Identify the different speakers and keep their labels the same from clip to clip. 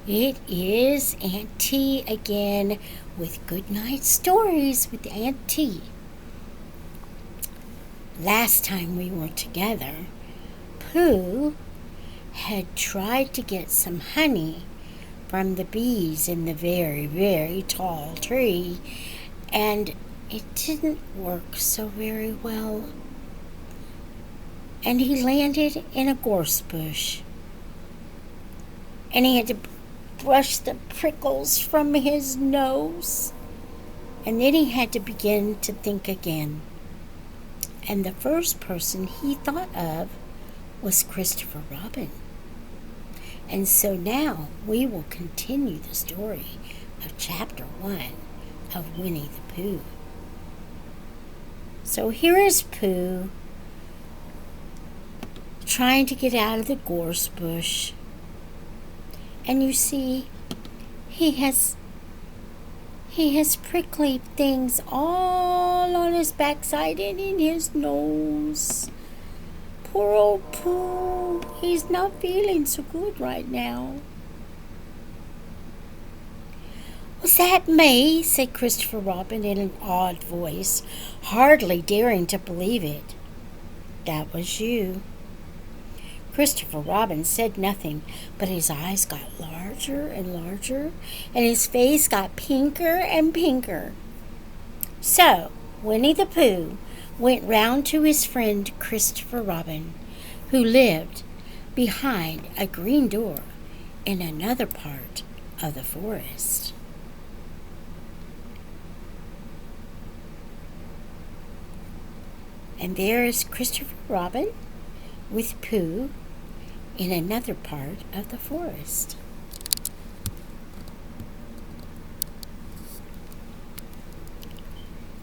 Speaker 1: It is Aunt T again with Good Night Stories with Aunt T. Last time we were together, Pooh had tried to get some honey from the bees in the very, very tall tree, and it didn't work so very well. And he landed in a gorse bush, and he had to brush the prickles from his nose. And then he had to begin to think again. And the first person he thought of was Christopher Robin. And so now we will continue the story of Chapter 1 of Winnie the Pooh. So here is Pooh trying to get out of the gorse bush. And you see, he has prickly things all on his backside and in his nose. Poor old Pooh, he's not feeling so good right now. "Was that me?" said Christopher Robin in an odd voice, hardly daring to believe it. "That was you." Christopher Robin said nothing, but his eyes got larger and larger, and his face got pinker and pinker. So Winnie the Pooh went round to his friend Christopher Robin, who lived behind a green door in another part of the forest. And there is Christopher Robin with Pooh in another part of the forest.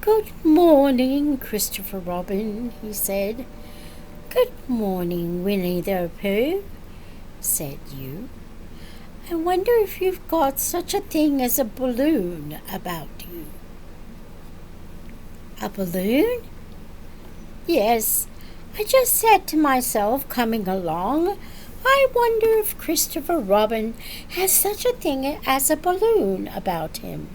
Speaker 1: "Good morning, Christopher Robin," he said. "Good morning, Winnie the Pooh," said you. "I wonder if you've got such a thing as a balloon about you." "A balloon?" "Yes, I just said to myself coming along, I wonder if Christopher Robin has such a thing as a balloon about him.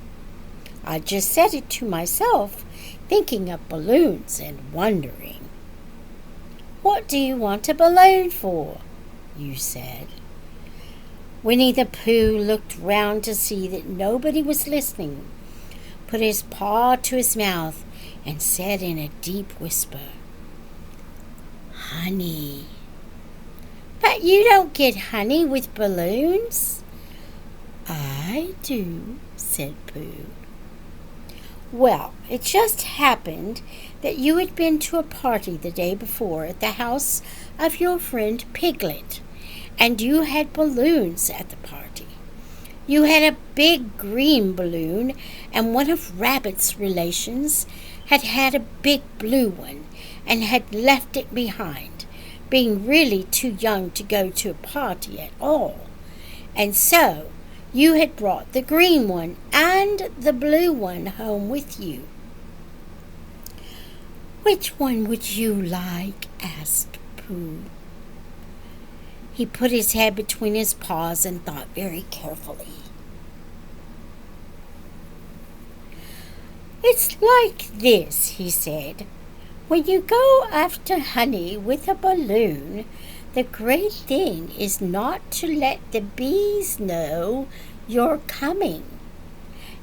Speaker 1: I just said it to myself, thinking of balloons and wondering." "What do you want a balloon for?" you said. Winnie the Pooh looked round to see that nobody was listening, put his paw to his mouth, and said in a deep whisper, "Honey." "But you don't get honey with balloons." "I do," said Pooh. "Well, it just happened that you had been to a party the day before at the house of your friend Piglet, and you had balloons at the party. You had a big green balloon, and one of Rabbit's relations had a big blue one and had left it behind, being really too young to go to a party at all. And so you had brought the green one and the blue one home with you." "Which one would you like?" asked Pooh. He put his head between his paws and thought very carefully. "It's like this," he said. "When you go after honey with a balloon, the great thing is not to let the bees know you're coming.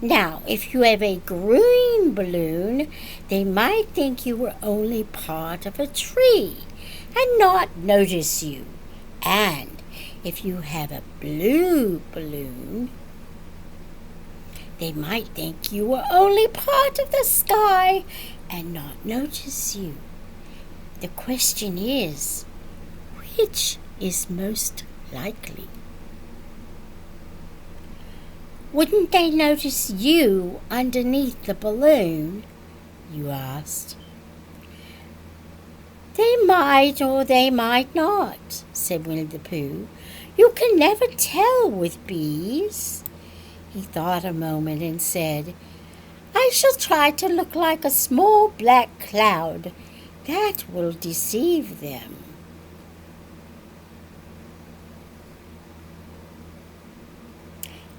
Speaker 1: Now, if you have a green balloon, they might think you were only part of a tree and not notice you. And if you have a blue balloon, they might think you were only part of the sky and not notice you. The question is, which is most likely?" "Wouldn't they notice you underneath the balloon?" you asked. "They might or they might not," said Winnie the Pooh. "You can never tell with bees." He thought a moment and said, "I shall try to look like a small black cloud. That will deceive them."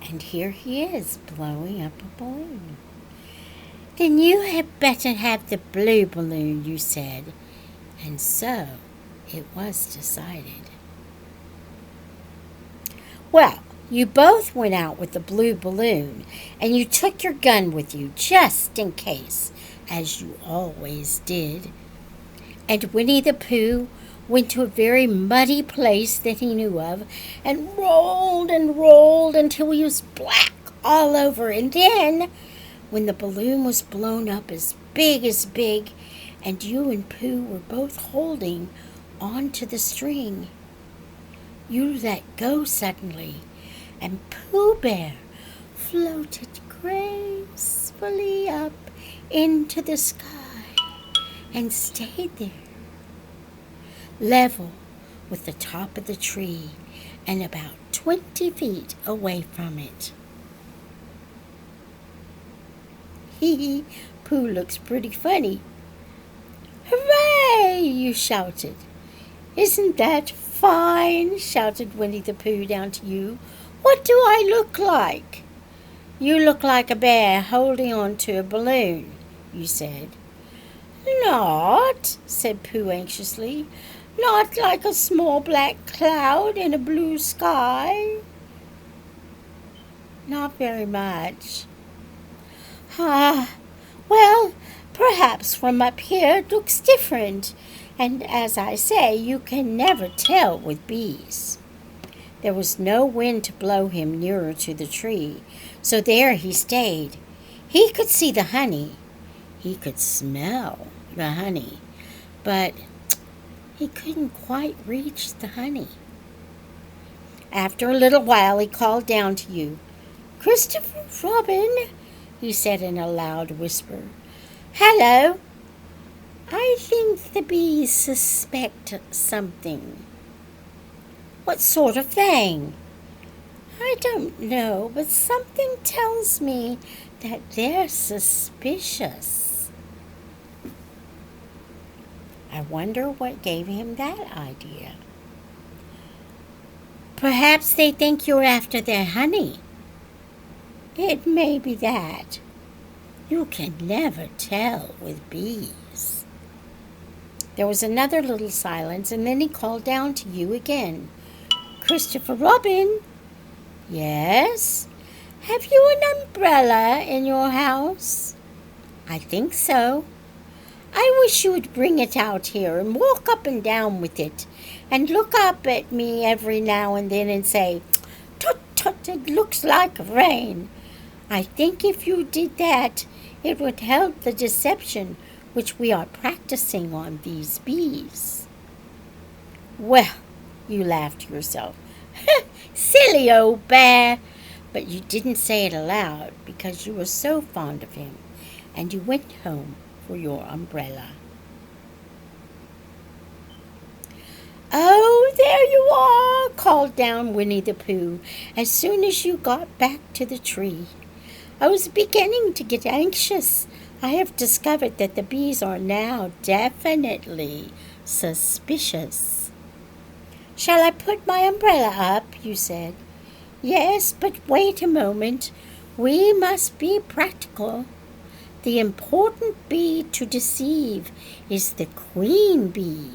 Speaker 1: And here he is, blowing up a balloon. Then you had better have the blue balloon, you said. And so it was decided. Well, you both went out with the blue balloon, and you took your gun with you just in case, as you always did. And Winnie the Pooh went to a very muddy place that he knew of, and rolled until he was black all over. And then, when the balloon was blown up as big, and you and Pooh were both holding onto the string, you let go suddenly, and Pooh Bear floated gracefully up into the sky and stayed there, level with the top of the tree and about 20 feet away from it. Hee, Pooh looks pretty funny. Hooray! You shouted. Isn't that fine? Shouted Winnie the Pooh down to you. What do I look like? You look like a bear holding on to a balloon, you said. Not, said Pooh anxiously. Not like a small black cloud in a blue sky. Not very much. Well, perhaps from up here it looks different, and as I say, you can never tell with bees. There was no wind to blow him nearer to the tree, so there he stayed. He could see the honey. He could smell the honey, but he couldn't quite reach the honey. After a little while, he called down to you. Christopher Robin, he said in a loud whisper. Hello. I think the bees suspect something. What sort of thing? I don't know, but something tells me that they're suspicious. I wonder what gave him that idea. Perhaps they think you're after their honey. It may be that. You can never tell with bees. There was another little silence, and then he called down to you again. Christopher Robin? Yes? Have you an umbrella in your house? I think so. I wish you would bring it out here and walk up and down with it, and look up at me every now and then and say, Tut, tut, it looks like rain. I think if you did that, it would help the deception which we are practicing on these bees. Well, you laughed to yourself. Silly old bear! But you didn't say it aloud because you were so fond of him, and you went home for your umbrella. Oh, there you are, called down Winnie the Pooh as soon as you got back to the tree. I was beginning to get anxious. I have discovered that the bees are now definitely suspicious. Shall I put my umbrella up? You said. Yes, but wait a moment. We must be practical. The important bee to deceive is the queen bee.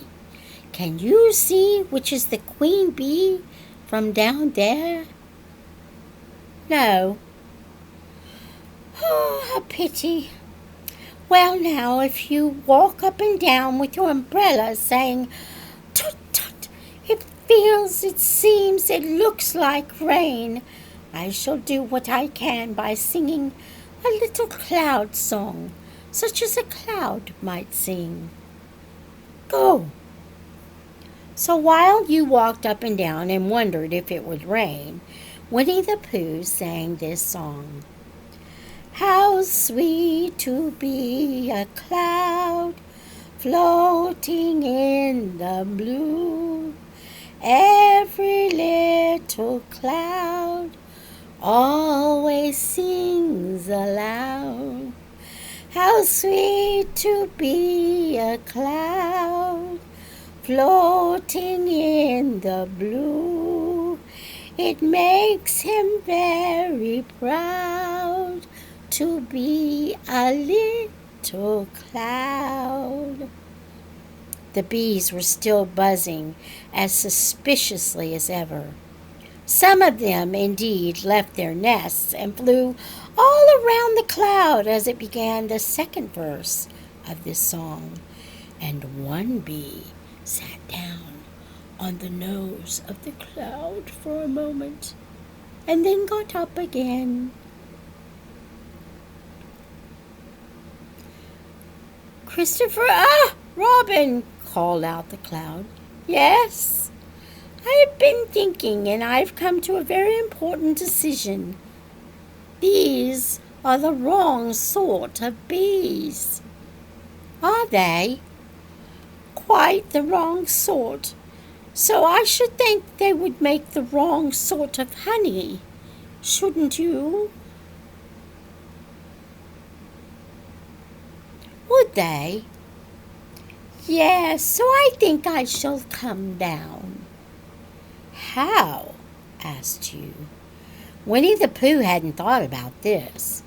Speaker 1: Can you see which is the queen bee from down there? No. Oh, a pity. Well, now, if you walk up and down with your umbrella saying, Tut, tut, it feels, it seems, it looks like rain, I shall do what I can by singing a little cloud song, such as a cloud might sing. Go. So while you walked up and down and wondered if it would rain, Winnie the Pooh sang this song. How sweet to be a cloud floating in the blue. Every little cloud always sings aloud. How sweet to be a cloud floating in the blue. It makes him very proud to be a little cloud. The bees were still buzzing as suspiciously as ever. Some of them, indeed, left their nests and flew all around the cloud as it began the second verse of this song. And one bee sat down on the nose of the cloud for a moment and then got up again. "Christopher, Robin," called out the cloud. "Yes? I've been thinking, and I've come to a very important decision. These are the wrong sort of bees." "Are they?" "Quite the wrong sort. So I should think they would make the wrong sort of honey. Shouldn't you?" "Would they?" "Yes, so I think I shall come down." "How?" asked Hugh. Winnie the Pooh hadn't thought about this.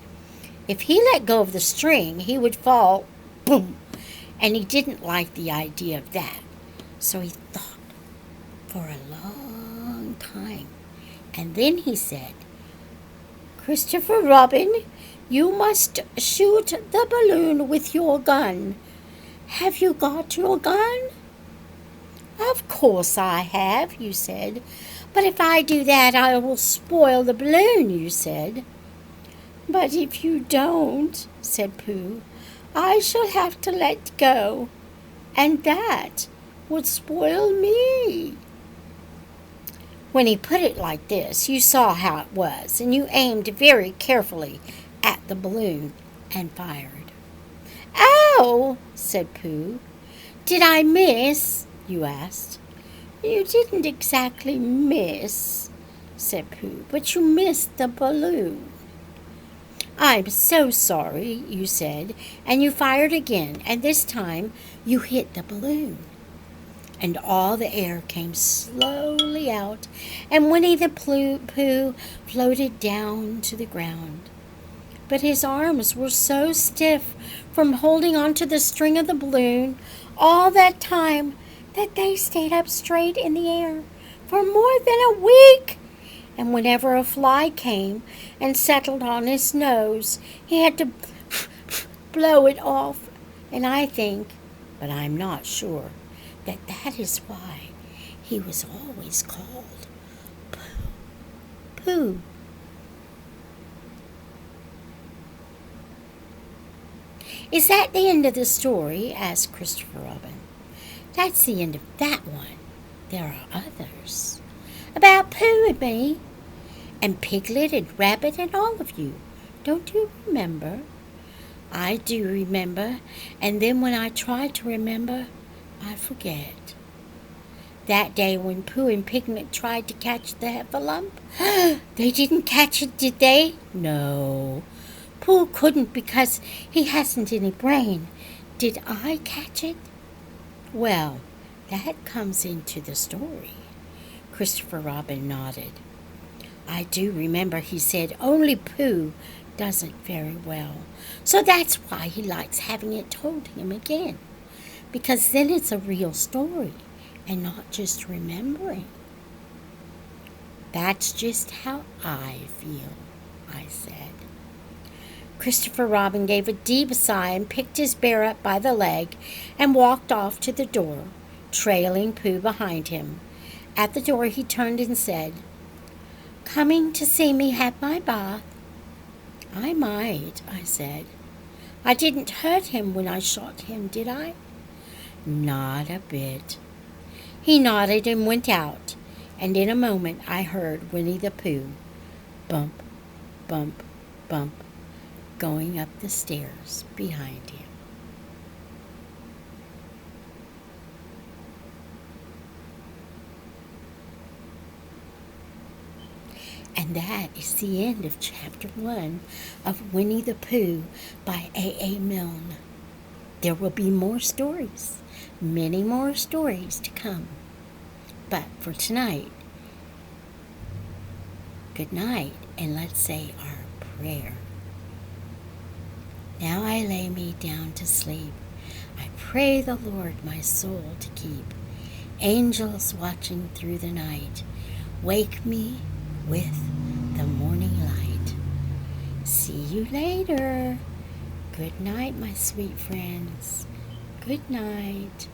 Speaker 1: If he let go of the string, he would fall, boom, and he didn't like the idea of that. So he thought for a long time, and then he said, "Christopher Robin, you must shoot the balloon with your gun. Have you got your gun?" "Of course I have," you said. "But if I do that, I will spoil the balloon," you said. "But if you don't," said Pooh, "I shall have to let go, and that would spoil me." When he put it like this, you saw how it was, and you aimed very carefully at the balloon and fired. "Ow!" said Pooh. "Did I miss?" you asked. "You didn't exactly miss," said Pooh, "but you missed the balloon." "I'm so sorry," you said, and you fired again, and this time you hit the balloon. And all the air came slowly out, and Winnie the Pooh floated down to the ground. But his arms were so stiff from holding onto the string of the balloon all that time that they stayed up straight in the air for more than a week. And whenever a fly came and settled on his nose, he had to blow it off. And I think, but I'm not sure, that is why he was always called Pooh. "Is that the end of the story?" asked Christopher Robin. "That's the end of that one. There are others. About Pooh and me, and Piglet and Rabbit and all of you. Don't you remember?" "I do remember, and then when I try to remember, I forget. That day when Pooh and Piglet tried to catch the heffalump, they didn't catch it, did they?" "No. Pooh couldn't because he hasn't any brain. Did I catch it?" "Well, that comes into the story." Christopher Robin nodded. "I do remember he said only Pooh doesn't very well. So that's why he likes having it told him again. Because then it's a real story and not just remembering." "That's just how I feel," I said. Christopher Robin gave a deep sigh and picked his bear up by the leg and walked off to the door, trailing Pooh behind him. At the door he turned and said, "Coming to see me have my bath?" "I might," I said. "I didn't hurt him when I shot him, did I?" "Not a bit." He nodded and went out, and in a moment I heard Winnie the Pooh, bump, bump, bump, going up the stairs behind him. And that is the end of Chapter 1 of Winnie the Pooh by A.A. Milne. There will be more stories, many more stories to come. But for tonight, good night, and let's say our prayer. Now I lay me down to sleep. I pray the Lord my soul to keep. Angels watching through the night, wake me with the morning light. See you later. Good night, my sweet friends. Good night.